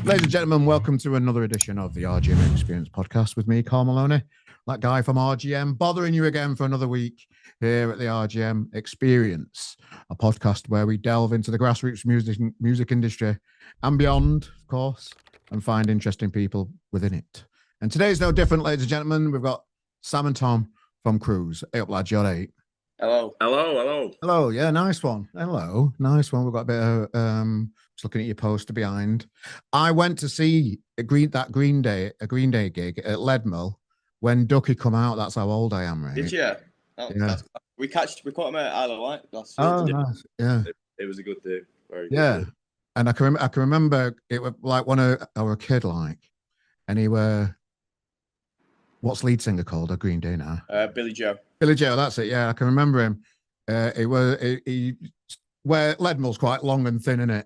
Ladies and gentlemen, welcome to another edition of the RGM Experience podcast with me, Carl Maloney, that guy from RGM, bothering you again for another week here at the RGM Experience, a podcast where we delve into the grassroots music industry and beyond, of course, and find interesting people within it. And today's no different, ladies and gentlemen. We've got Sam and Tom from Cruz. Hey up, lads, you're right. Hello. Yeah, nice one. Hello, nice one. We've got a bit of just looking at your poster behind. I went to see a Green Day gig at Leadmill when Ducky come out. That's how old I am, right? Did you? Oh, yeah. We caught him at Isle of Wight last year. Oh, nice. Yeah. It was a good day. Very good. Yeah. Day. And I can remember it was like when I was a kid, like, and he were. What's lead singer called at Green Day now? Billy Joe. Billy Joe, that's it. Yeah, I can remember him. Where Leadmill's quite long and thin, innit?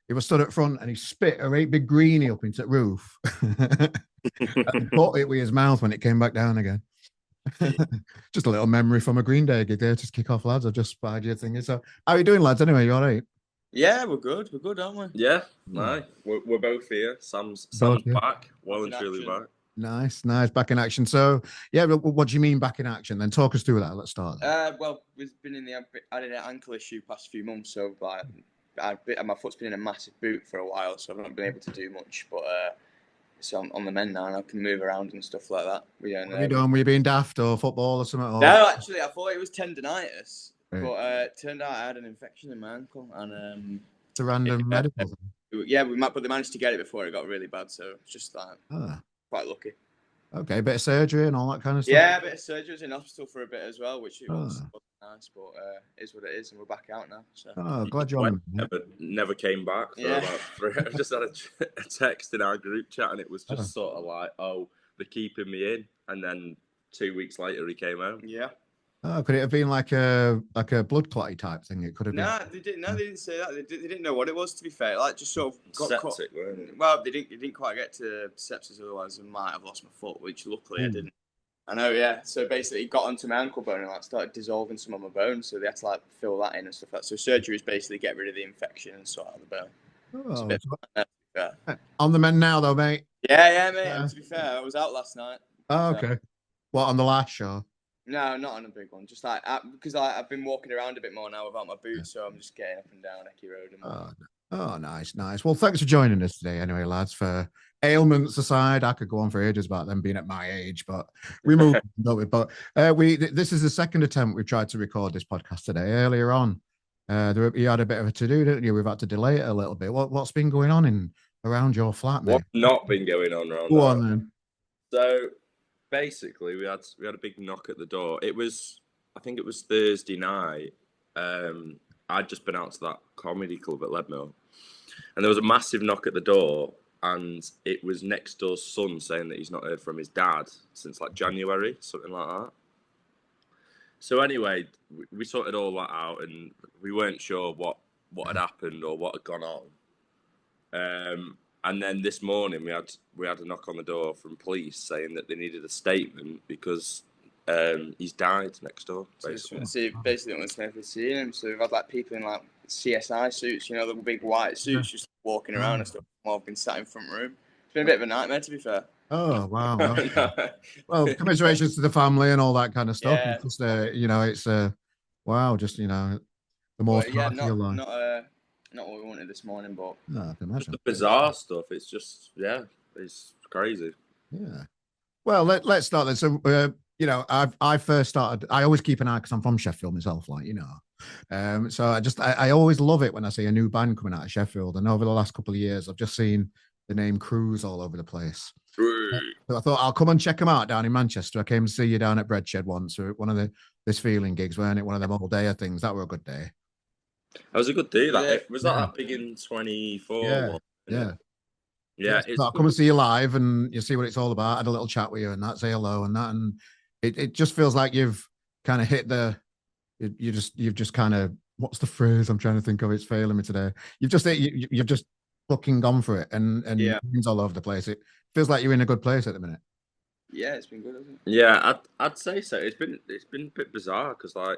He was stood up front and he spit a great big greenie up into the roof. And caught it with his mouth when it came back down again. Just a little memory from a Green Day gig there. Just kick off, lads. I just spied your thing. So, how are you doing, lads? Anyway, you all right? Yeah, we're good. We're good, aren't we? Yeah, no, we're both here. Sam's back, well and truly back. Nice. Back in action. So, yeah, what do you mean back in action? Then talk us through that. Let's start. Well, we've been I had an ankle issue past few months, so like, my foot's been in a massive boot for a while, so I've not been able to do much. But so I'm on the mend now, and I can move around and stuff like that. What are you doing? Were you being daft or football or something? Or? No, actually, I thought it was tendonitis, right. But it turned out I had an infection in my ankle, and it's a random medical thing. Yeah, but they managed to get it before it got really bad, so it's just like quite lucky. Okay, a bit of surgery and all that kind of stuff. Yeah, a bit of surgery. I was in hospital for a bit as well, which was nice, but it is what it is, and we're back out now. So. Glad you're on. Never came back for about 3 I just had a text in our group chat, and it was just sort of like, they're keeping me in, and then 2 weeks later he came out. Yeah. Oh, could it have been like a blood clotty type thing? It could have been. They didn't. No, they didn't say that. They didn't know what it was. To be fair, like just sort of got septic, weren't it? Well, they didn't quite get to sepsis. Otherwise, I might have lost my foot, which luckily I didn't. I know, yeah. So basically, it got onto my ankle bone and like started dissolving some of my bones. So they had to like fill that in and stuff like that. So surgery is basically get rid of the infection and sort out the bone. On the mend now, though, mate. Yeah, mate. To be fair, I was out last night. Oh, okay. What, on the last show? No, not on a big one. Just like because I've been walking around a bit more now without my boots, so I'm just getting up and down Ecky Road. Nice. Well, thanks for joining us today, anyway, lads. For ailments aside, I could go on for ages about them being at my age, but we moved. But this is the second attempt we've tried to record this podcast today. Earlier on, you had a bit of a to-do, didn't you? We've had to delay it a little bit. What's been going on around your flat, mate? What's not been going on around? Go on then. So. Basically, we had a big knock at the door. I think it was Thursday night. I'd just been out to that comedy club at Leadmill, and there was a massive knock at the door, and it was next door's son saying that he's not heard from his dad since like January, something like that. So anyway, we sorted all that out, and we weren't sure what had happened or what had gone on. And then this morning we had a knock on the door from police saying that they needed a statement because he's died next door. Basically, basically don't want to see him. So we've had like people in like CSI suits, the big white suits, just walking around and stuff. While I've been sat in front room. It's been a bit of a nightmare, to be fair. Oh wow! Well, commiserations to the family and all that kind of stuff. Yeah. It's just it's wow. Just the most not what we wanted this morning, but I can imagine. The bizarre stuff. It's just it's crazy. Yeah. Well, let's start then. So I first started. I always keep an eye because I'm from Sheffield myself, so I always love it when I see a new band coming out of Sheffield. And over the last couple of years, I've just seen the name Cruz all over the place. So I thought I'll come and check them out down in Manchester. I came to see you down at Breadshed once, or one of This Feeling gigs, weren't it? One of them all day things. That were a good day. That was a good day. Was that big in 24? Yeah. So I'll come and see you live, and you see what it's all about. I had a little chat with you, and say hello, and that, and it just feels like you've kind of hit you've just kind of, what's the phrase I'm trying to think of? It's failing me today. You've just fucking gone for it, and it's all over the place. It feels like you're in a good place at the minute. Yeah, it's been good, hasn't it? Yeah, I'd say so. It's been a bit bizarre because I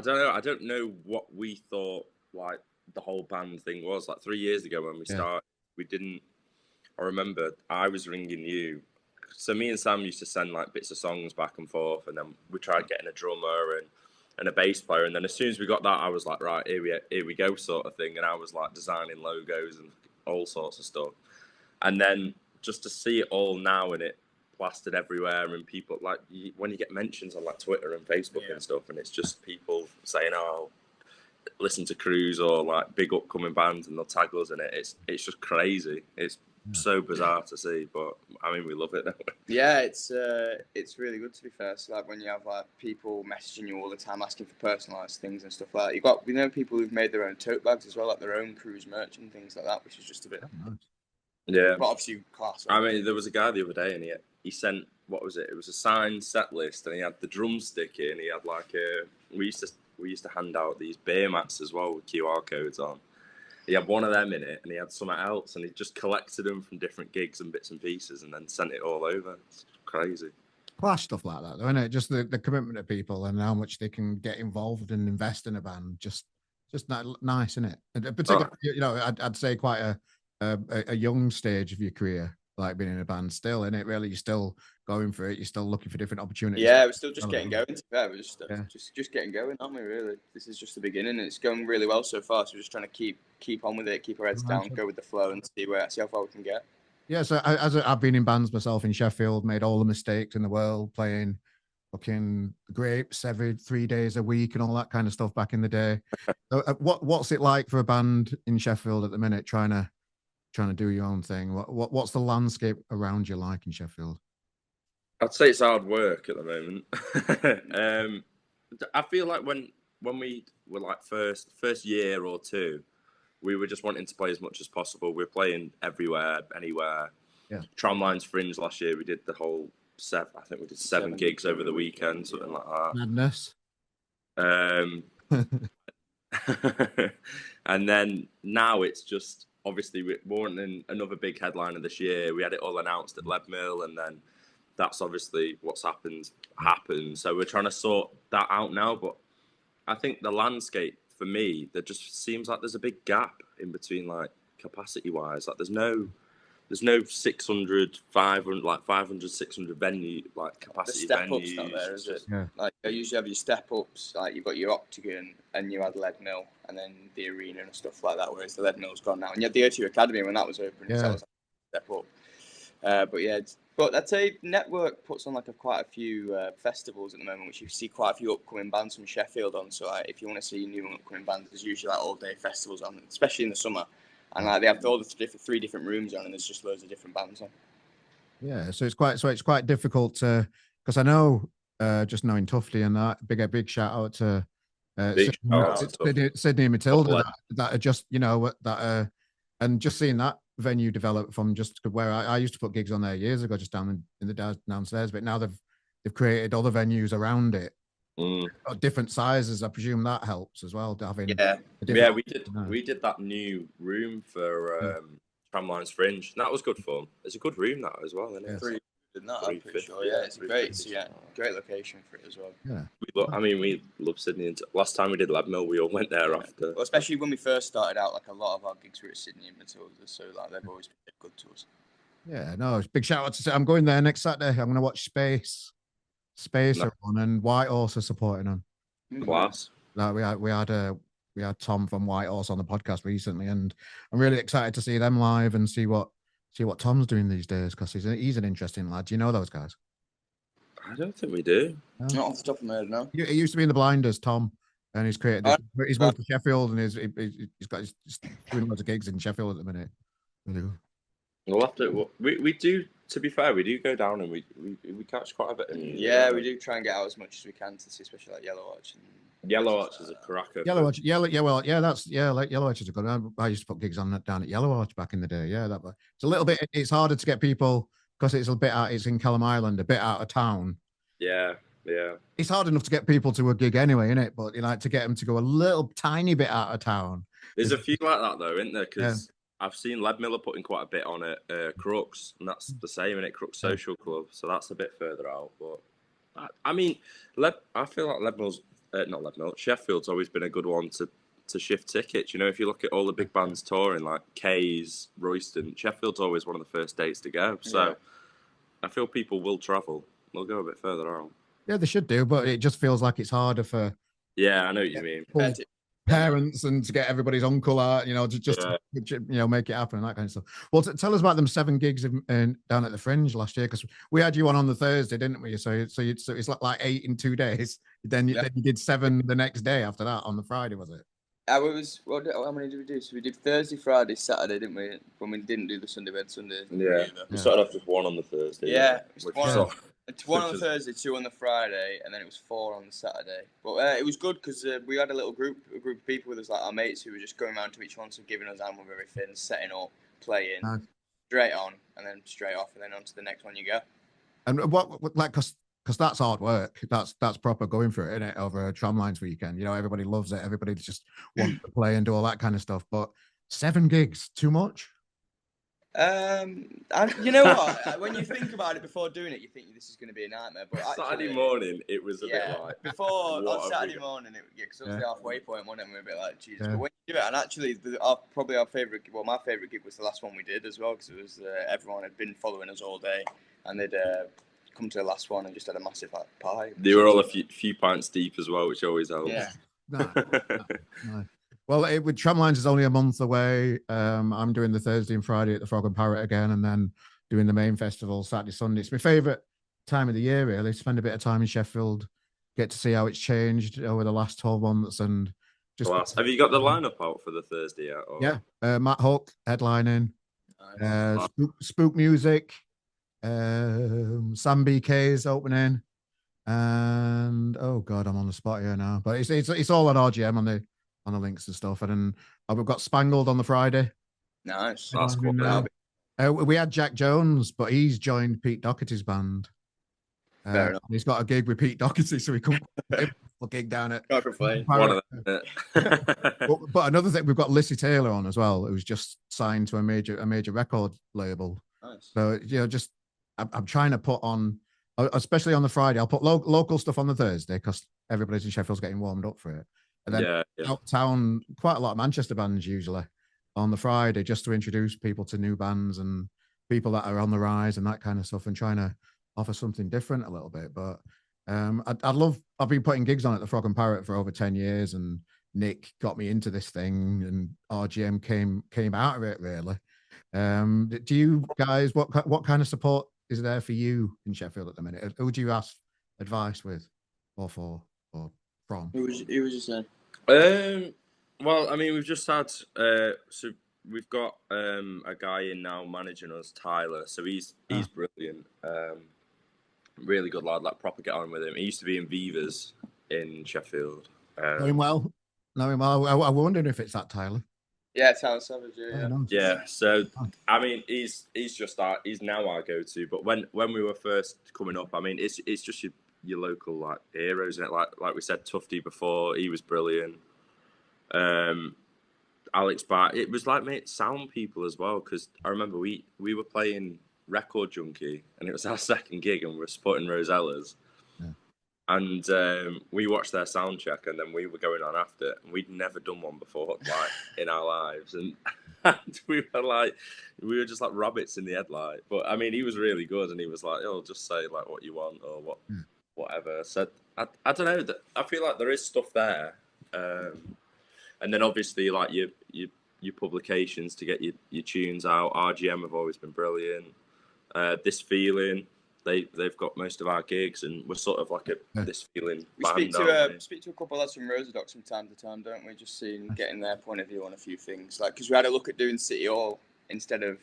don't know what we thought like the whole band thing was. Like 3 years ago when we started, we didn't I remember I was ringing you. So me and Sam used to send like bits of songs back and forth, and then we tried getting a drummer and a bass player. And then as soon as we got that, I was like, right, here we go, sort of thing. And I was like designing logos and all sorts of stuff. And then just to see it all now and it plastered everywhere, and people like when you get mentions on like Twitter and Facebook and stuff, and it's just people saying, "Oh, listen to Cruz," or like big upcoming bands, and they'll tag us in it. It's just crazy. It's so bizarre to see, but I mean, we love it. Yeah, it's really good, to be fair. So like when you have like people messaging you all the time asking for personalised things and stuff like that. We know people who've made their own tote bags as well, like their own Cruz merch and things like that, which is just a bit. Yeah, but obviously class. I mean, there was a guy the other day, and he sent, what was it? It was a signed set list, and he had the drumstick in. He had like we used to hand out these beer mats as well with QR codes on. He had one of them in it, and he had something else, and he just collected them from different gigs and bits and pieces, and then sent it all over. It's crazy. Clash stuff like that, though, isn't it? Just the commitment of people and how much they can get involved and invest in a band. Just nice, isn't it? And particularly, you know, I'd say quite a young stage of your career, like being in a band still, and it really, you're still going for it, you're still looking for different opportunities. Yeah, we're still just getting going. We're just getting going, aren't we? Really, this is just the beginning, and it's going really well so far. So we're just trying to keep on with it, keep our heads down, go with the flow, and see how far we can get. Yeah, so I've been in bands myself in Sheffield, made all the mistakes in the world, playing fucking grapes every 3 days a week and all that kind of stuff back in the day. So, what's it like for a band in Sheffield at the minute, trying to do your own thing? What's the landscape around you like in Sheffield? I'd say it's hard work at the moment. I feel like when we were like first year or two, we were just wanting to play as much as possible. We're playing everywhere, anywhere. Yeah. Tramlines Fringe last year, we did the whole I think we did seven gigs over the weekend, something like that. Madness. And then now it's just, obviously we wanting another big headliner this year. We had it all announced at Leadmill, and then that's obviously what's happened. So we're trying to sort that out now. But I think the landscape for me, there just seems like there's a big gap in between, like capacity wise. Like there's no 600, 500, like 500, 600 venue, like capacity the step venues. Up's not there, is it? Yeah. Like you usually have your step ups, like you've got your Octagon and you had Leadmill and then the arena and stuff like that, whereas the Leadmill's gone now. And you had the O2 Academy when that was open, so that was like a step up. But I'd say Network puts on like quite a few festivals at the moment, which you see quite a few upcoming bands from Sheffield on. So like, if you want to see new upcoming bands, there's usually like all day festivals on, especially in the summer. And like they have all the three different rooms on, and there's just loads of different bands on. Yeah, so it's quite difficult to, because I know just knowing Tufty and that, big shout out to Sydney and Matilda that are just, you know, that and just seeing that venue develop from just where I used to put gigs on there years ago, just down in the downstairs, but now they've created other venues around it. Different sizes. I presume that helps as well. Having we did that new room for Tramlines Fringe. That was good fun. It's a good room that as well, isn't it? I'm pretty sure. Yeah, it's great location for it as well. Yeah, we love Sydney. And last time we did Leadmill, we all went there after. Well, especially when we first started out, like a lot of our gigs were at Sydney and Matilda, so like they've always been good to us. Yeah, no, big shout out to. I'm going there next Saturday. I'm going to watch Space are on, and White Horse are supporting them. Class. Like we had Tom from White Horse on the podcast recently, and I'm really excited to see them live and see what Tom's doing these days, because he's an interesting lad. Do you know those guys? I don't think we do. No? Not off the top of my head, no. He used to be in the Blinders, Tom, and he's created. He's moved to Sheffield, and he's doing loads of gigs in Sheffield at the minute. We'll have to. We do. To be fair, we do go down and we catch quite a bit of music. Yeah, we do try and get out as much as we can to see, especially like Yellow Watch. Yellow Watch is a cracker. Yellow Watch, like Yellow Watch is a good. I used to put gigs on that down at Yellow Watch back in the day. Yeah, it's a little bit. It's harder to get people because it's a bit out. It's in Kelham Island, a bit out of town. Yeah. It's hard enough to get people to a gig anyway, isn't it? But you like to get them to go a little tiny bit out of town. There's a few like that though, isn't there? Because I've seen Leadmill putting quite a bit on at Crux, and that's the same in it, Crux Social Club. So that's a bit further out. But I mean, I feel like Leadmill's not Leadmill. Sheffield's always been a good one to to shift tickets. You know, if you look at all the big bands touring, like K's, Royston, Sheffield's always one of the first dates to go. So I feel people will travel. They'll go a bit further out. Yeah, they should do, but it just feels like it's harder for Yeah, I know what you mean. Parents and to get everybody's uncle out, you know, you know, make it happen and that kind of stuff. Well, tell us about them 7 gigs down at the Fringe last year, because we had you on the Thursday, didn't we? So it's like 8 in 2 days. Then you did 7 the next day after that on the Friday, was it? How many did we do? So we did Thursday, Friday, Saturday, didn't we? When we didn't do the Sunday bed Sunday. Yeah, we started off with 1 on the Thursday. Yeah, one on the Thursday, 2 on the Friday, and then it was 4 on the Saturday. But it was good because we had a group of people with us, like our mates, who were just going around to each one, so giving us hand with everything, setting up, playing, straight on, and then straight off, and then on to the next one you go. And what like, because that's hard work. That's proper going for it, isn't it? Over a Tramlines weekend, you know, everybody loves it. Everybody just wants to play and do all that kind of stuff. But 7 gigs, too much? You know what? When you think about it before doing it, you think this is going to be a nightmare. But actually, Saturday morning, it was a bit like before on Saturday morning, because it was the halfway point, wasn't it? And we were a bit like, Jesus. But when you do it, and actually, my favourite gig was the last one we did as well, because it was everyone had been following us all day, and they'd come to the last one and just had a massive pie. They were all a few pints deep as well, which always helps. Yeah. No. Well, with Tramlines is only a month away. I'm doing the Thursday and Friday at the Frog and Parrot again, and then doing the main festival Saturday, Sunday. It's my favourite time of the year, really. Spend a bit of time in Sheffield, get to see how it's changed over the last 12 months, and just. Class. Have you got the lineup out for the Thursday yet? Or? Yeah, Matt Hook headlining, Spook Music, Sam BK's opening, and oh god, I'm on the spot here now. But it's all on RGM on the links and stuff. And then we've got Spangled on the Friday. Nice. That's cool. We had Jack Jones, but he's joined Pete Doherty's band. Fair enough. He's got a gig with Pete Doherty, so he couldn't put a gig down at. One of them. But another thing, we've got Lissy Taylor on as well, who's just signed to a major record label. Nice. So I'm trying to put on, especially on the Friday, I'll put local stuff on the Thursday because everybody's in Sheffield's getting warmed up for it. And then uptown, quite a lot of Manchester bands usually on the Friday, just to introduce people to new bands and people that are on the rise and that kind of stuff, and trying to offer something different a little bit. But I've been putting gigs on at the Frog and Parrot for over 10 years, and Nick got me into this thing, and RGM came out of it, really. Do you guys, what kind of support is there for you in Sheffield at the minute? Who would you ask advice with or for or from? Who was you saying? Well, I mean, we've just had so we've got a guy in now managing us, Tyler. So he's brilliant, really good lad. Like proper get on with him. He used to be in Vivas in Sheffield. Know him well. I wondered if it's that Tyler. Yeah, Tyler Savage. Yeah. So I mean, he's now our go-to. But when we were first coming up, I mean, it's just your local like heroes, and like we said, Tufty before, he was brilliant. Alex Bart, it was like sound people as well, because I remember we were playing Record Junkie, and it was our second gig, and we were supporting Rosellas, and we watched their sound check, and then we were going on after, and we'd never done one before, like in our lives, and we were just like rabbits in the headlight. But I mean, he was really good, and he was like, "Oh, just say like what you want or what." Whatever. So I don't know. I feel like there is stuff there, and then obviously like your publications to get your tunes out. RGM have always been brilliant. This Feeling, they've got most of our gigs, and we're sort of like This Feeling. We speak to a couple of lads from Rosadoc from time to time, don't we? Just getting their point of view on a few things, like because we had a look at doing City Hall instead of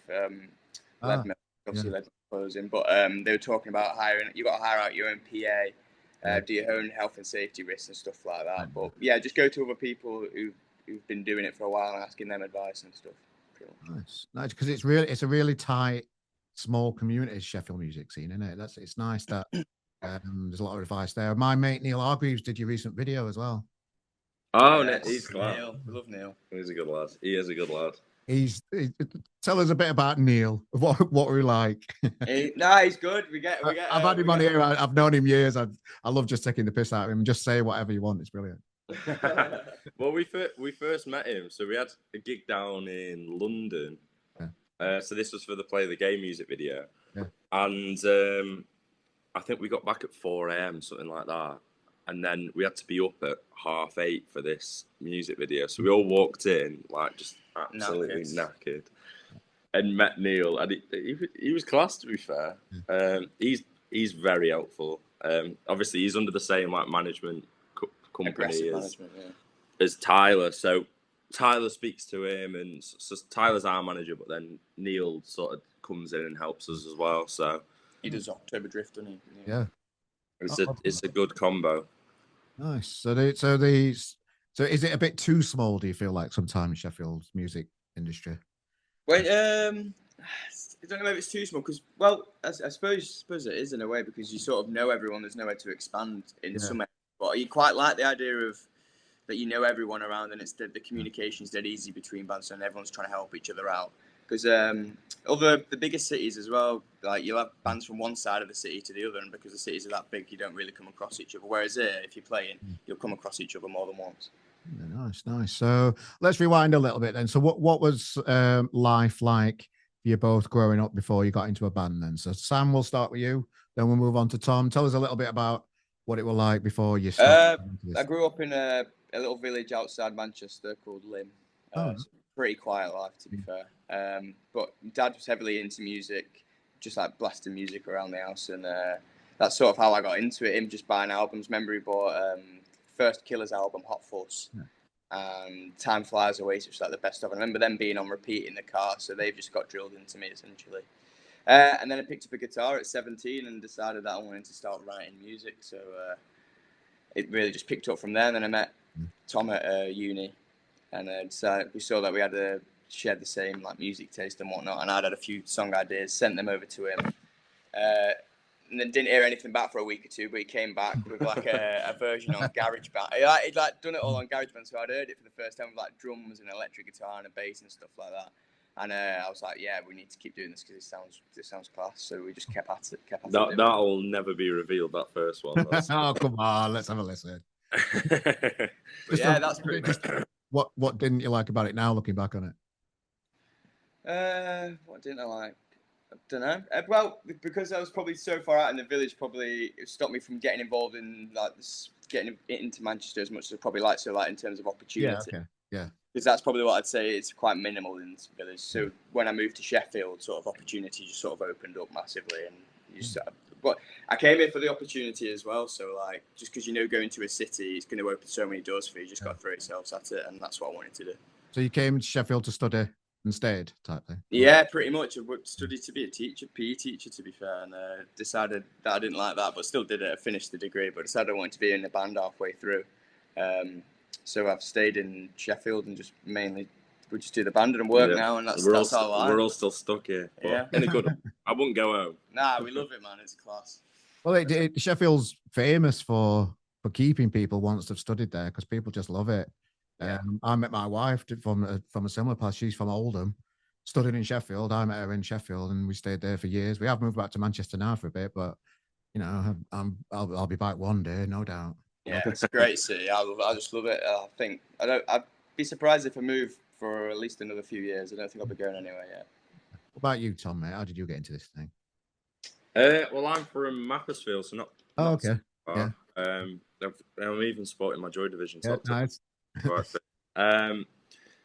Leadmill. Obviously, Leadmill closing, but they were talking about hiring. You got to hire out your own PA, do your own health and safety risks and stuff like that. But yeah, just go to other people who've been doing it for a while and asking them advice and stuff. Cool. Nice, because it's a really tight, small community Sheffield music scene, isn't it? It's nice that there's a lot of advice there. My mate Neil Hargreaves did your recent video as well. Oh, yes. He's glad. Neil, we love Neil. He's a good lad. He is a good lad. Tell us a bit about Neil. What we like. He's good. I've had him on here. I've known him years. I love just taking the piss out of him. Just say whatever you want. It's brilliant. Well, we first met him, so we had a gig down in London. So this was for the Play the Game music video, and I think we got back at 4 a.m. something like that, and then we had to be up at 7:30 for this music video. So we all walked in like just absolutely knackered, and met Neil, and he was class, to be fair. He's very helpful. Obviously, he's under the same like management company as Tyler, so Tyler speaks to him, and so Tyler's our manager, but then Neil sort of comes in and helps us as well. So he does October Drift, doesn't he? Yeah, it's a good combo. Nice. So is it a bit too small? Do you feel like sometimes Sheffield's music industry? Well, I don't know if it's too small because, well, I suppose it is in a way because you sort of know everyone. There's nowhere to expand in some areas. But you quite like the idea of that you know everyone around and it's the communication's dead easy between bands and everyone's trying to help each other out. Because the biggest cities as well, like you'll have bands from one side of the city to the other, and because the cities are that big, you don't really come across each other. Whereas here, if you're playing, you'll come across each other more than once. Yeah, nice. So let's rewind a little bit then. So what was life like for you both growing up before you got into a band then? So Sam, we'll start with you, then we'll move on to Tom. Tell us a little bit about what it was like before you started. I grew up in a little village outside Manchester called Lymm. It's a pretty quiet life, to be fair. But Dad was heavily into music, just like blasting music around the house, and that's sort of how I got into it. Him just buying albums. Remember, he bought first Killers album, Hot Fuzz, and Time Flies Away, which was like the best of. I remember them being on repeat in the car, so they've just got drilled into me essentially. And then I picked up a guitar at 17 and decided that I wanted to start writing music. So it really just picked up from there. And then I met Tom at uni, and we saw that we had shared the same like music taste and whatnot. And I'd had a few song ideas, sent them over to him, and then didn't hear anything back for a week or two. But he came back with like a version on GarageBand. He'd like done it all on GarageBand, so I'd heard it for the first time with like drums and electric guitar and a bass and stuff like that. And I was like, yeah, we need to keep doing this because this sounds class. So we just kept at it. That'll never be revealed, that first one. Oh, come on. Let's have a listen. Yeah, that's pretty much. What didn't you like about it now, looking back on it? What didn't I like? I don't know. Well, because I was probably so far out in the village, probably it stopped me from getting involved in like this, getting into Manchester as much as I probably like. So like in terms of opportunity. Yeah. Because that's probably what I'd say it's quite minimal in this village. So when I moved to Sheffield, sort of opportunity just sort of opened up massively, and you just. But I came here for the opportunity as well. So like, just because going to a city, it's going to open so many doors for you. You just got to throw yourselves at it, and that's what I wanted to do. So you came to Sheffield to study and stayed, type thing. Yeah, pretty much. I studied to be a teacher, PE teacher, to be fair, and decided that I didn't like that, but still did it. I finished the degree, but decided I wanted to be in the band halfway through. So I've stayed in Sheffield and we just do the band and work now, and that's all I like. We're all still stuck here. Yeah. In a good. I wouldn't go home. Nah, we love it, man. It's class. Well, Sheffield's famous for keeping people once they've studied there because people just love it. I met my wife from a similar place. She's from Oldham, studied in Sheffield. I met her in Sheffield, and we stayed there for years. We have moved back to Manchester now for a bit, but I'll be back one day, no doubt. Yeah, it's a great city. I just love it. I'd be surprised if I move for at least another few years. I don't think I'll be going anywhere yet. What about you, Tom, mate? How did you get into this thing? Well, I'm from Macclesfield, so not okay. Yeah. I'm even sporting my Joy Division. Yeah, nice.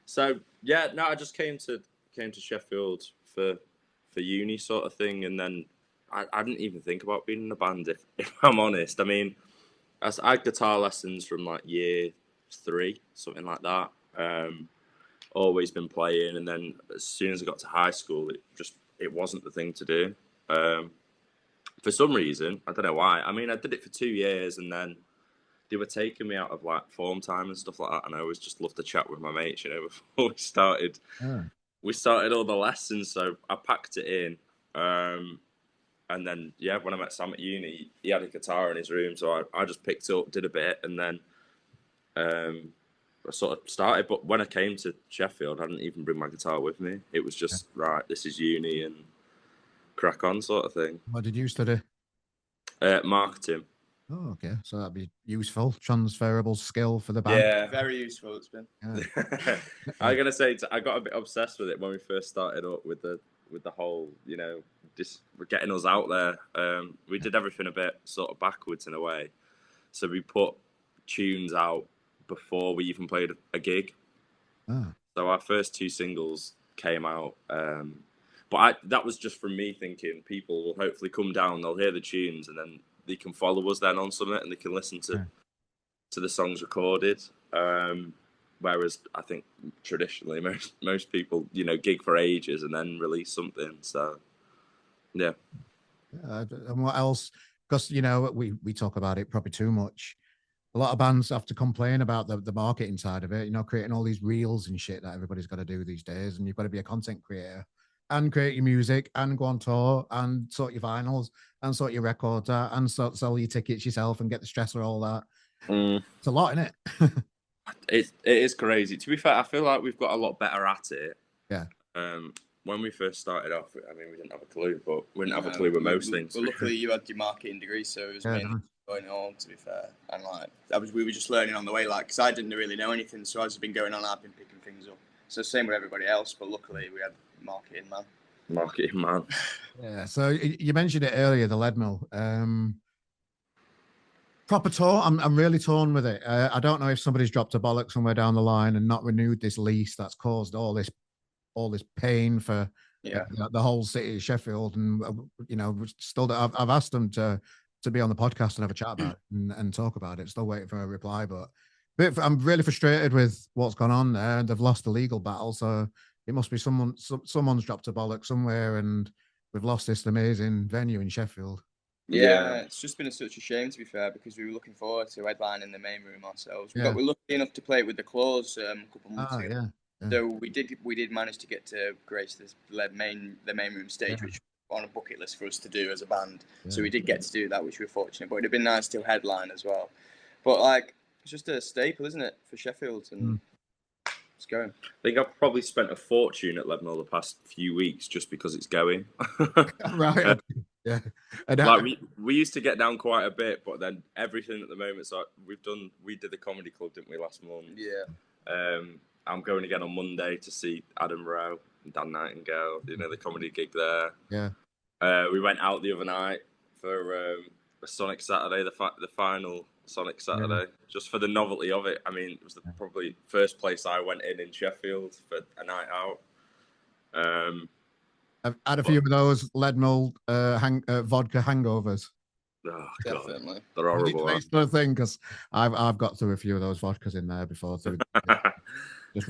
So yeah, no, I just came to Sheffield for uni sort of thing, and then I didn't even think about being in a band if I'm honest. I mean, I had guitar lessons from like year 3, something like that. Always been playing, and then as soon as I got to high school, it wasn't the thing to do. For some reason, I don't know why. I mean, I did it for 2 years, and then they were taking me out of like form time and stuff like that, and I always just loved to chat with my mates, before we started. We started all the lessons, so I packed it in. And then, when I met Sam at uni, he had a guitar in his room, so I just picked up, did a bit, and then I sort of started. But when I came to Sheffield, I didn't even bring my guitar with me. It was just, right, this is uni and crack on sort of thing. What did you study? Marketing. Oh, okay. So that'd be useful, transferable skill for the band. Yeah. Very useful it's been. Yeah. I'm gonna say I got a bit obsessed with it when we first started up with the whole, just getting us out there. We did everything a bit sort of backwards in a way. So we put tunes out before we even played a gig. Ah. So our first two singles came out, but that was just from me thinking people will hopefully come down, they'll hear the tunes, and then they can follow us then on Summit and they can listen to the songs recorded. Whereas I think traditionally most people, gig for ages and then release something. So yeah. And what else? Because we talk about it probably too much. A lot of bands have to complain about the marketing side of it, creating all these reels and shit that everybody's got to do these days. And you've got to be a content creator and create your music and go on tour and sort your vinyls and sort your records out and sell your tickets yourself and get the stress of all that. It's a lot, isn't it? It is crazy. To be fair, I feel like we've got a lot better at it. Yeah. When we first started off, I mean, we didn't have a clue, but we didn't have a clue with most things. Well, luckily you had your marketing degree, so it was mainly going on, to be fair. And we were just learning on the way, because I didn't really know anything, so as it's been going on, I've been picking things up. So same with everybody else, but luckily we had marketing man. Marketing man. Yeah. So you mentioned it earlier, the Lead Mill. Proper tour. I'm really torn with it. I don't know if somebody's dropped a bollock somewhere down the line and not renewed this lease that's caused all this pain for the whole city of Sheffield. And still I've asked them to be on the podcast and have a chat about it and talk about it. Still waiting for a reply, but I'm really frustrated with what's gone on there. They've lost the legal battle, so it must be someone's dropped a bollock somewhere, and we've lost this amazing venue in Sheffield. Yeah, it's just been such a shame, to be fair, because we were looking forward to headlining the main room ourselves. We're lucky enough to play it with the Claws a couple of months ago. Yeah. So we did manage to get to grace the main room stage, which was on a bucket list for us to do as a band. Yeah. So we did get to do that, which we were fortunate. But it'd have been nice to headline as well. But it's just a staple, isn't it, for Sheffield? And it's going. I think I've probably spent a fortune at Lebanon the past few weeks just because it's going. Right. Yeah. We used to get down quite a bit, but then everything at the moment. So we did the comedy club, didn't we, last month? Yeah. I'm going again on Monday to see Adam Rowe and Dan Nightingale. The comedy gig there. Yeah. We went out the other night for a Sonic Saturday, the final Sonic Saturday, just for the novelty of it. I mean, it was probably first place I went in Sheffield for a night out. I've had a few of those Lead Mill vodka hangovers. Oh, definitely. God. They're horrible. It's the thing, because I've got through a few of those vodkas in there before. Just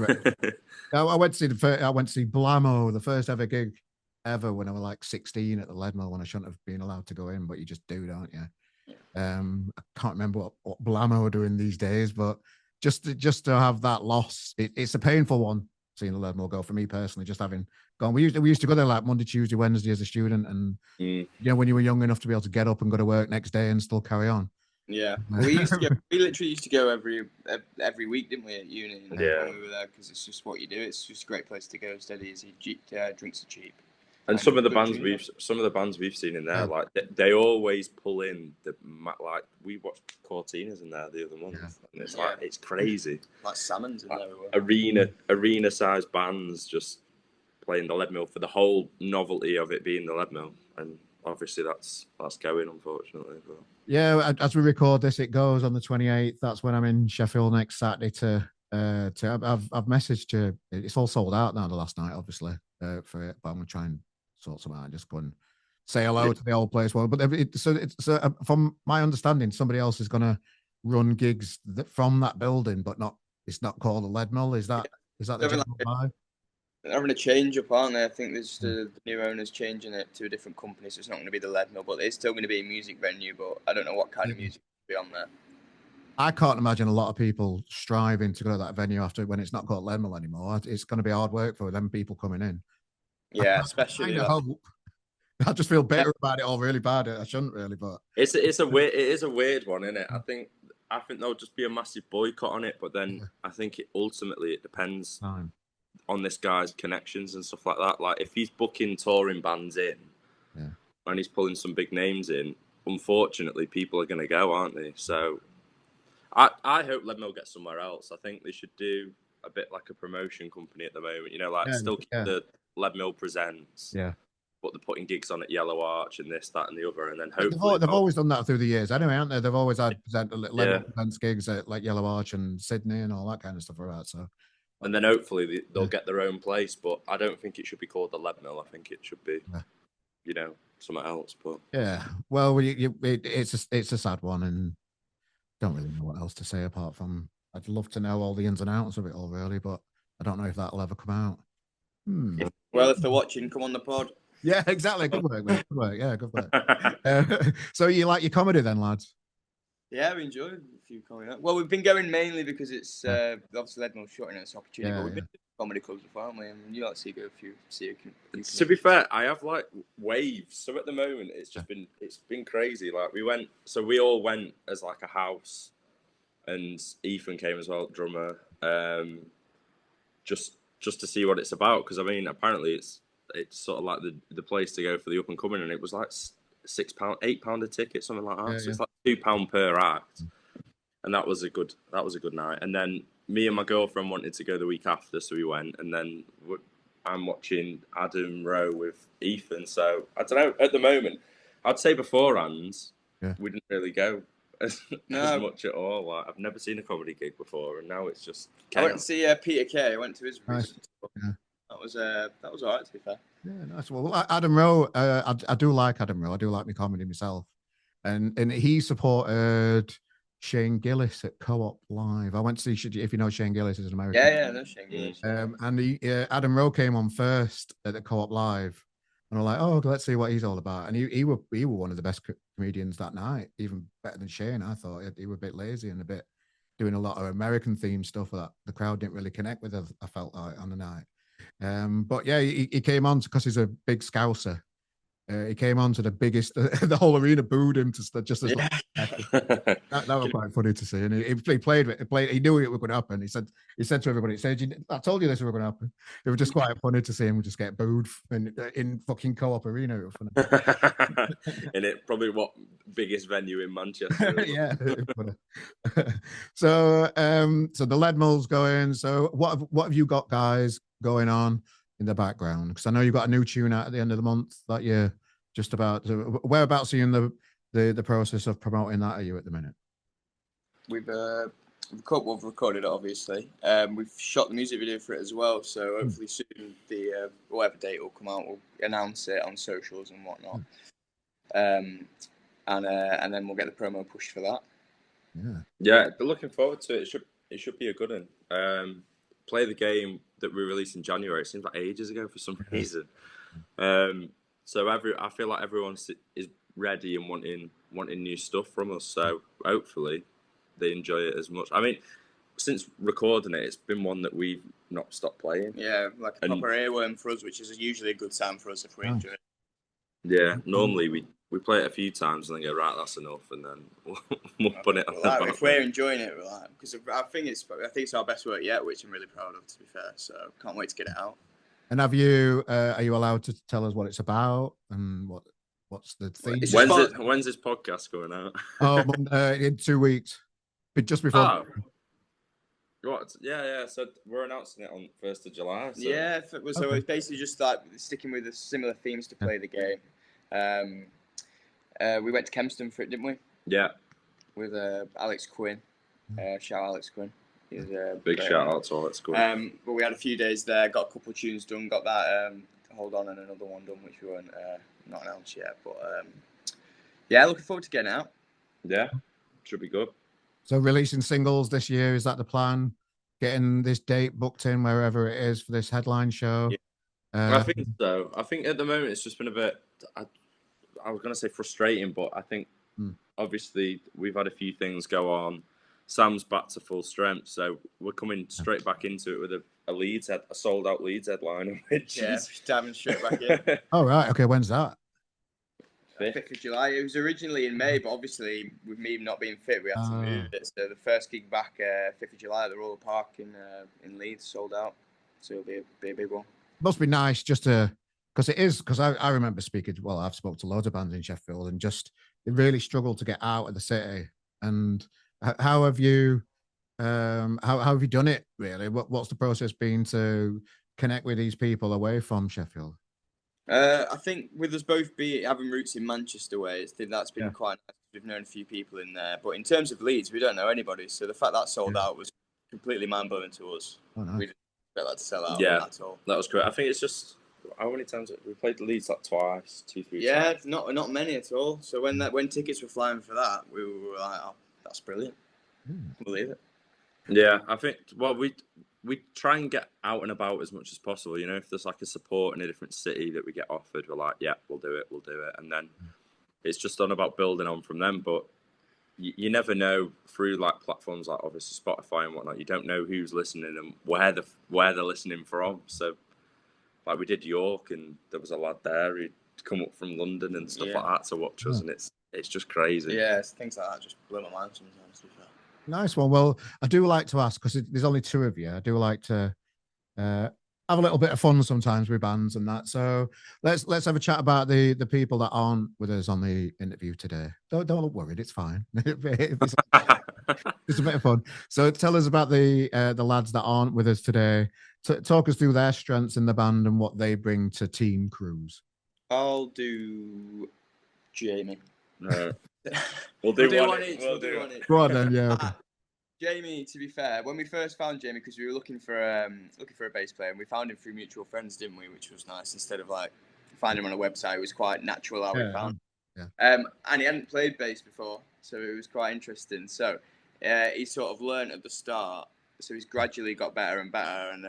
I went to see Blammo, the first ever gig ever, when I was 16 at the Lead Mill, when I shouldn't have been allowed to go in, but you just do, don't you? I can't remember what Blammo are doing these days, but just to have that loss, it's a painful one, seeing the Lead Mill go, for me personally. Just having gone, we used to go there Monday, Tuesday, Wednesday as a student, and when you were young enough to be able to get up and go to work next day and still carry on. Yeah, we literally used to go every week, didn't we, at uni? When we were there, because it's just what you do. It's just a great place to go. Steady as drinks are cheap. And some of the bands we've seen in there, they always pull in we watched Cortinas in there the other month, and it's it's crazy. Like Salmons in there. Arena sized bands just playing the Lead Mill for the whole novelty of it being the Lead Mill, and obviously that's going, unfortunately. But yeah, as we record this, it goes on the 28th. That's when I'm in Sheffield next Saturday. I've messaged you. It's all sold out now. The last night, obviously, for it, but I'm gonna try and sort some out and just go and say hello to the old place. Well, but from my understanding, somebody else is gonna run gigs from that building, but it's not called the Lead Mill. Is that the general vibe? They're having a change up, aren't they? I think there's the new owners changing it to a different company, so it's not going to be the Lead Mill, but it's still going to be a music venue. But I don't know what kind of music will be on there. I can't imagine a lot of people striving to go to that venue after, when it's not called Lead Mill anymore. It's going to be hard work for them people coming in. Yeah, especially. I just feel bitter about it all, really bad. I shouldn't really, but it is a weird one, isn't it? I think there'll just be a massive boycott on it, but then I think ultimately it depends on this guy's connections and stuff like that. Like if he's booking touring bands in, and he's pulling some big names in, unfortunately, people are going to go, aren't they? So I hope Leadmill gets somewhere else. I think they should do a bit like a promotion company at the moment. Like still keep the Leadmill Presents. Yeah. But they're putting gigs on at Yellow Arch and this, that, and the other, and then They've hopefully always done that through the years, anyway, haven't they? They've always had Yeah. presents gigs at like Yellow Arch and Sydney and all that kind of stuff like that. So, and then hopefully they'll get their own place. But I don't think it should be called the Leadmill. I think it should be, something else. But yeah, well, it's a sad one, and don't really know what else to say apart from I'd love to know all the ins and outs of it all, really, but I don't know if that'll ever come out. Well, if they're watching, come on the pod. Yeah, exactly. Good work, mate. Good work. Yeah, good work. So you like your comedy then, lads? Yeah, we enjoyed a few comedy. Well, we've been going mainly because it's obviously Leadmill shorting this opportunity, but we've been to comedy clubs before, haven't we? And you like to go a few. To be fair, I have like waves. So at the moment, it's been crazy. Like we all went as like a house, and Ethan came as well, drummer, just to see what it's about. Because I mean, apparently it's sort of like the place to go for the up and coming, and it was like £6, £8 a ticket, something like that. So it's like £2 per act, and that was a good night. And then me and my girlfriend wanted to go the week after, so we went. And then I'm watching Adam Rowe with Ethan. So I don't know. At the moment, I'd say beforehand we didn't really go as much at all. Like, I've never seen a comedy gig before, and now it's just chaos. I went to see Peter Kay. I went to his recent tour. Yeah. That was all right, to be fair. Yeah, nice. Well, Adam Rowe, I do like Adam Rowe. I do like my comedy myself, and he supported Shane Gillis at Co-op Live. I went to see, if you know Shane Gillis is an American. Yeah, I know Shane Gillis. And Adam Rowe came on first at the Co-op Live, and I'm like, oh, let's see what he's all about. And he were one of the best comedians that night, even better than Shane. I thought he was a bit lazy and a bit doing a lot of American themed stuff that the crowd didn't really connect with. I felt like on the night. But yeah, he came on because he's a big Scouser. He came on to the biggest, the whole arena booed him just as that was quite funny to see. And he played, he knew it was going to happen. He said to everybody, I told you this was going to happen. It was just quite funny to see him just get booed in fucking Co-op Arena. It was funny. And it probably what biggest venue in Manchester. Yeah. So the Leadmill's going. So what have you got, guys, going on in the background? Because I know you've got a new tune out at the end of the month that you're just about to. Whereabouts are you in the process of promoting that? Are you at the minute? We've recorded it, obviously. We've shot the music video for it as well. So hopefully soon the whatever date will come out, we'll announce it on socials and whatnot. And then we'll get the promo pushed for that. Yeah, they're looking forward to it. It should be a good one. Play the game that we released in January. It seems like ages ago for some reason. So I feel like everyone is ready and wanting new stuff from us. So hopefully they enjoy it as much. I mean, since recording it, it's been one that we've not stopped playing. Yeah, like a proper earworm for us, which is usually a good time for us if we enjoy it. Yeah, normally we play it a few times and then go, right, that's enough, and then we'll put it on the back. If we're enjoying it, because I think it's our best work yet, which I'm really proud of, to be fair. So can't wait to get it out. And are you allowed to tell us what it's about and what's the theme? When's this podcast going out? In 2 weeks, but just before. Oh. What? Yeah. So we're announcing it on 1st of July. So. Yeah, so it's basically just like sticking with the similar themes to play the game. We went to Kempston for it, didn't we? Yeah. With Alex Quinn. Shout out Alex Quinn. He's big shout out to Alex Quinn. But we had a few days there, got a couple of tunes done, got that Hold On and another one done, which we weren't not announced yet. But yeah, looking forward to getting out. Yeah, should be good. So releasing singles this year, is that the plan? Getting this date booked in wherever it is for this headline show? Yeah. I think so. I think at the moment it's just been a bit, I was going to say frustrating, but I think obviously we've had a few things go on. Sam's back to full strength, so we're coming straight back into it with a sold out Leeds headline. Diving straight back in. Oh, right. Okay, when's that? 5th of July. It was originally in May, but obviously with me not being fit, we had to move it. So the first gig back, 5th of July, at the Royal Park in Leeds, sold out. So it'll be a big one. Must be nice just to, because I remember speaking. Well, I've spoke to loads of bands in Sheffield, and just they really struggle to get out of the city. And how have you how have you done it really? What's the process been to connect with these people away from Sheffield? I think with us both having roots in Manchester way, that's been Yeah. quite nice. We've known a few people in there. But in terms of Leeds, we don't know anybody. So the fact that sold out was completely mind-blowing to us. Oh, nice. We didn't expect that to sell out at all. That was great. I think it's just, how many times we played Leeds like twice, 2-3 times? Yeah, not many at all. So when tickets were flying for that, we were like, oh, that's brilliant. Believe it. Yeah, I think we try and get out and about as much as possible. You know, if there's like a support in a different city that we get offered, we're like, yeah, we'll do it, and then it's just on about building on from them. But you never know through like platforms like obviously Spotify and whatnot. You don't know who's listening and where they're listening from. So like we did York, and there was a lad there who'd come up from London and stuff like that to watch us, and it's just crazy. Yeah, things like that just blow my mind sometimes. To be fair. Nice one. Well, I do like to ask, because there's only two of you. I do like to have a little bit of fun sometimes with bands and that. So let's have a chat about the people that aren't with us on the interview today. Don't look worried. It's fine. It's a bit of fun. So tell us about the lads that aren't with us today. Talk us through their strengths in the band and what they bring to Team Cruz. I'll do Jamie. No. We'll do one each. Go on then, yeah. Okay. Jamie, to be fair, when we first found Jamie, because we were looking for a bass player, and we found him through mutual friends, didn't we? Which was nice. Instead of like finding him on a website, it was quite natural how we found him. Yeah. And he hadn't played bass before, so it was quite interesting. So he sort of learned at the start, so he's gradually got better and better, and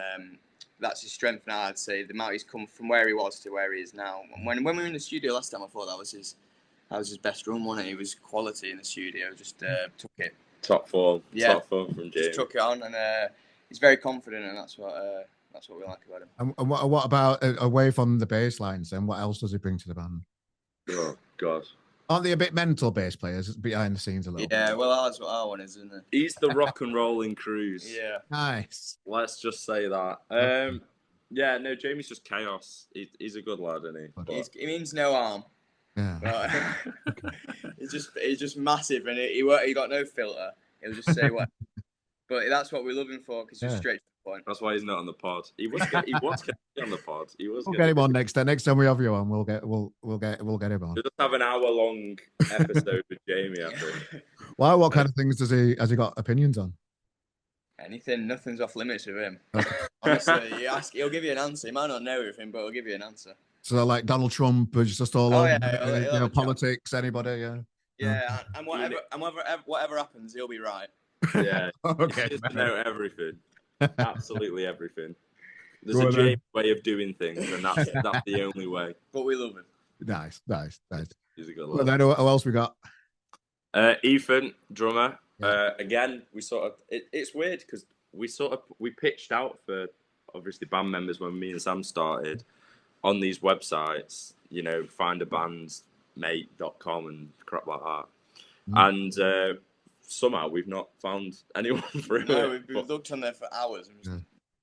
that's his strength now. I'd say the amount he's come from where he was to where he is now. When we were in the studio last time, I thought that was his best run, wasn't it? He was quality in the studio. Just took it. Top form. Yeah. Top form from Jamie. Just took it on, and he's very confident, and that's what we like about him. And what about away from the bass lines? Then what else does he bring to the band? Oh God. Aren't they a bit mental bass players behind the scenes a little? Yeah, well, that's what our one is, isn't it? He's the rock and rolling Cruz. Yeah. Nice. Let's just say that. Yeah, no, Jamie's just chaos. He's a good lad, isn't he? He means no harm. Yeah. He's just massive, and he got no filter. He'll just say what. But that's what we're looking for, because he's straight to the point. That's why he's not on the pod. He was going to be on the pod. We'll get him on next time. Next time we have you on, we'll get him on. We'll just have an hour-long episode with Jamie, I think. Why? What kind of things has he got opinions on? Anything. Nothing's off limits with him. Okay. Honestly, he'll give you an answer. He might not know everything, but he'll give you an answer. So like Donald Trump is just all over politics. Anybody? Yeah. Yeah, and whatever happens, he'll be right. Yeah. Okay. He just know everything. Absolutely everything. There's a Jamie way of doing things, and that's the only way. But we love him. Nice. He's a good lad. Well, then who else we got? Ethan, drummer. Again, we sort of it's weird because we pitched out for obviously band members when me and Sam started on these websites, you know, findabandmate.com and crap like that. And somehow we've not found anyone for it. No, we've looked on there for hours.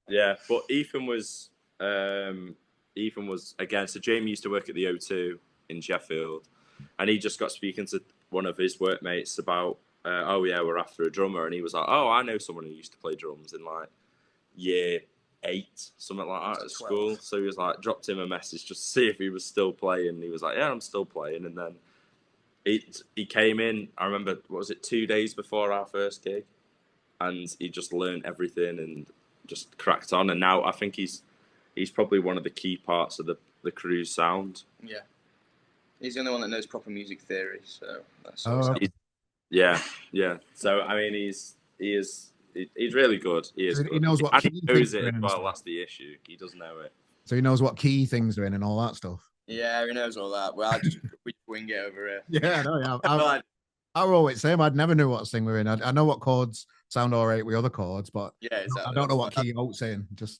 Yeah, but Ethan was again, so Jamie used to work at the O2 in Sheffield, and he just got speaking to one of his workmates about, we're after a drummer, and he was like, I know someone who used to play drums in like year 8, something like that at school. So he was like, dropped him a message just to see if he was still playing. And he was like, yeah, I'm still playing. And then he came in, I remember, 2 days before our first gig, and he just learned everything and just cracked on. And now I think he's probably one of the key parts of the Cruz sound. Yeah. He's the only one that knows proper music theory, so that's yeah. So I mean, he's really good. He is. He knows what. He knows it as well. That's the issue. He does know it. So he knows what key things are in and all that stuff. Yeah, he knows all that. Well, we wing it over here. Yeah, I always say I'd never knew what thing we're in. I know what chords sound all right with other chords, but exactly. I don't know what key Oat's in. Just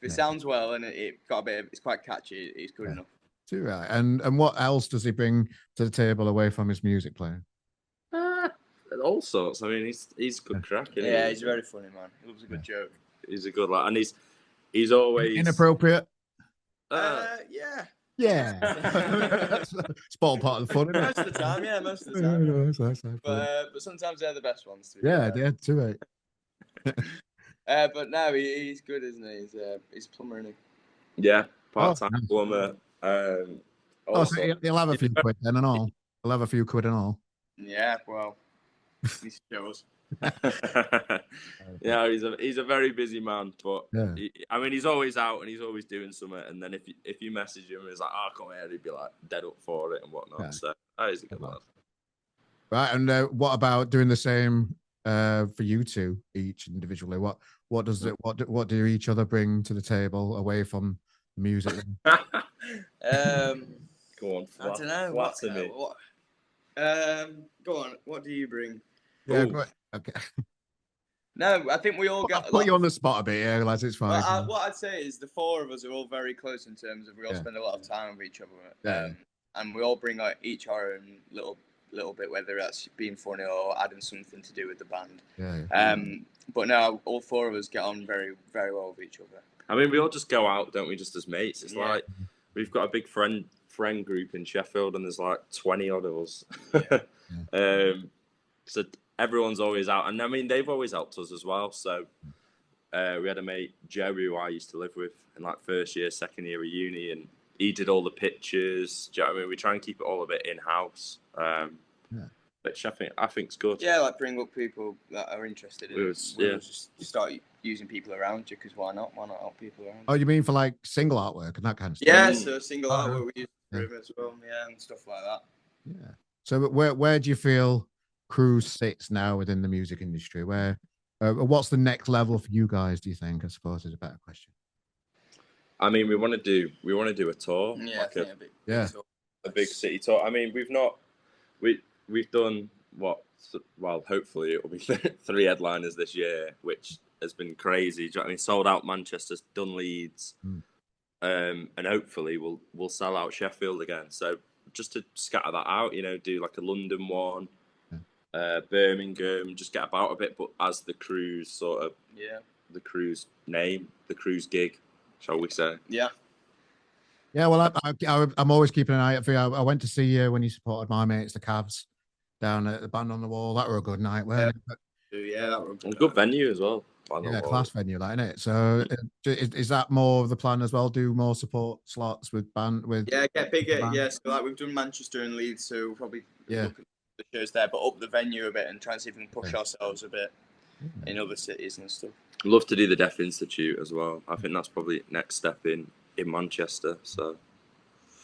if it sounds well and it got a bit, it's quite catchy. It's good enough. Too right. And what else does he bring to the table away from his music playing? All sorts. I mean, he's good crack. Yeah, he's very funny, man. He loves a good joke. He's a good lad, and he's always inappropriate. Yeah. Yeah. It's all part of the fun, isn't Most it? of the time, yeah, most of the Yeah, time. no, that's fun. But sometimes they're the best ones. To be Yeah, fair. yeah, too right. But no, he's good, isn't he? He's a plumber, isn't he? Yeah, part-time nice. plumber. Oh, so Also, he'll have a few quid then and all. He'll have a few quid and all. Yeah, well, he shows. yeah, he's a very busy man, but Yeah. I mean, he's always out and he's always doing something. And then if you message him, he's like, "Oh, come here," he'd be like dead up for it and whatnot. Yeah. So that is a good lad. Right, and what about doing the same for you two each individually? What does it what do each other bring to the table away from the music? Go on, I don't know. flatter me. Go on. What do you bring? Yeah, Ooh. go ahead. Okay. No, I think we all I'll get. put you on the spot a bit, yeah, lads. It's fine. What I'd say is the four of us are all very close in terms of we all Yeah. spend a lot of time with each other. Yeah. And we all bring each our own little bit, whether that's being funny or adding something to do with the band. Yeah. But no, all four of us get on very, very well with each other. I mean, we all just go out, don't we? Just as mates. It's Yeah. like we've got a big friend group in Sheffield, and there's like 20 odd of us. So everyone's always out, and I mean they've always helped us as well. So we had a mate Jerry who I used to live with in like first year, second year of uni, and he did all the pictures. Do you know what I mean? We try and keep it all a bit in house. Which I think it's good. Yeah, like bring up people that are interested in it. Yeah. Just start using people around you, because why not? Why not help people around you? Oh, you mean for like single artwork and that kind of stuff? Yeah, so single Oh, artwork we use yeah. as well, yeah, and stuff like that. Yeah. So where do you feel Cruz sits now within the music industry? Where what's the next level for you guys, do you think? I suppose is a better question. I mean, we want to do a tour. Yeah, like I think a big city tour. I mean, we've done what? Well, hopefully it will be 3 headliners this year, which has been crazy. Do you know what I mean? Sold out Manchester's, done Leeds, and hopefully we'll sell out Sheffield again. So just to scatter that out, do like a London one, Birmingham, just get about a bit, but as the Cruz sort of the Cruz name, the Cruz gig, shall we say? Yeah. Yeah, well, I'm always keeping an eye out for you. I went to see you when you supported my mates, the Cavs, down at the Band on the Wall. That were a good night, weren't it? Yeah, that was a good venue as well. Yeah, class venue, like, isn't it? So is that more of the plan as well? Do more support slots with band? Get bigger. Yeah, so like we've done Manchester and Leeds, so we'll probably look at the shows there, but up the venue a bit and try and see if we can push ourselves a bit in other cities and stuff. Love to do the Deaf Institute as well. I think that's probably next step in Manchester. So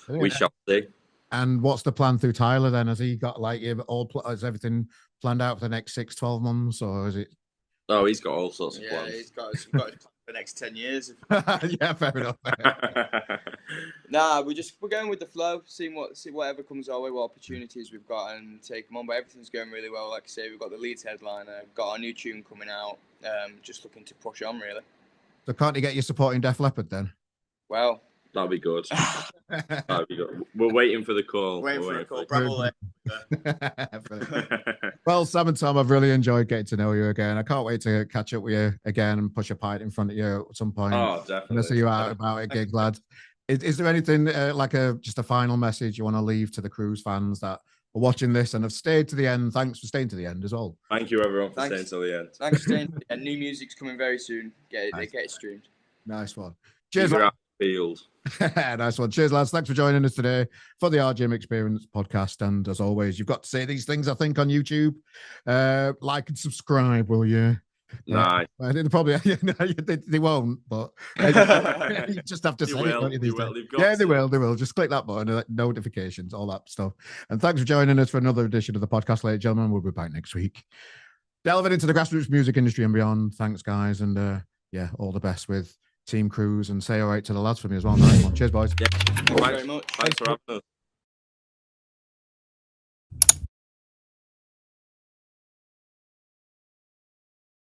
we shall see. And what's the plan through Tyler then? Has he got is everything planned out for the next 6-12 months, or is it? Oh, he's got all sorts of plans. Yeah, he's got his plan for the next 10 years. Yeah, fair enough. Nah, we're going with the flow, see whatever comes our way, what opportunities we've got, and take them on. But everything's going really well. Like I say, we've got the Leeds headliner, got our new tune coming out. Just looking to push on, really. So can't you get you supporting Def Leppard then? Well, that'd be good. That'd be good. We're waiting for the call. Waiting for the call. Bravo. Well, Sam and Tom, I've really enjoyed getting to know you again. I can't wait to catch up with you again and push a pint in front of you at some point. Oh, definitely. And see you out about a gig, lads. Is there anything like just a final message you want to leave to the Cruz fans that are watching this and have stayed to the end? Thanks for staying to the end as well. Thank you, everyone, for staying till the end. Thanks for staying. And new music's coming very soon. Get it streamed. Nice one. Cheers. Field. Nice one. Cheers, lads. Thanks for joining us today for the RGM Experience podcast. And as always, you've got to say these things, I think, on YouTube. Like and subscribe, will you? Nice. They probably they won't, but you just have to say it. They will. Just click that button, notifications, all that stuff. And thanks for joining us for another edition of the podcast, ladies and gentlemen. We'll be back next week, delving into the grassroots music industry and beyond. Thanks, guys, and all the best with Team Cruz, and say all right to the lads for me as well. Nice one. Cheers, boys. Yeah. Thanks very much. Thanks for having us.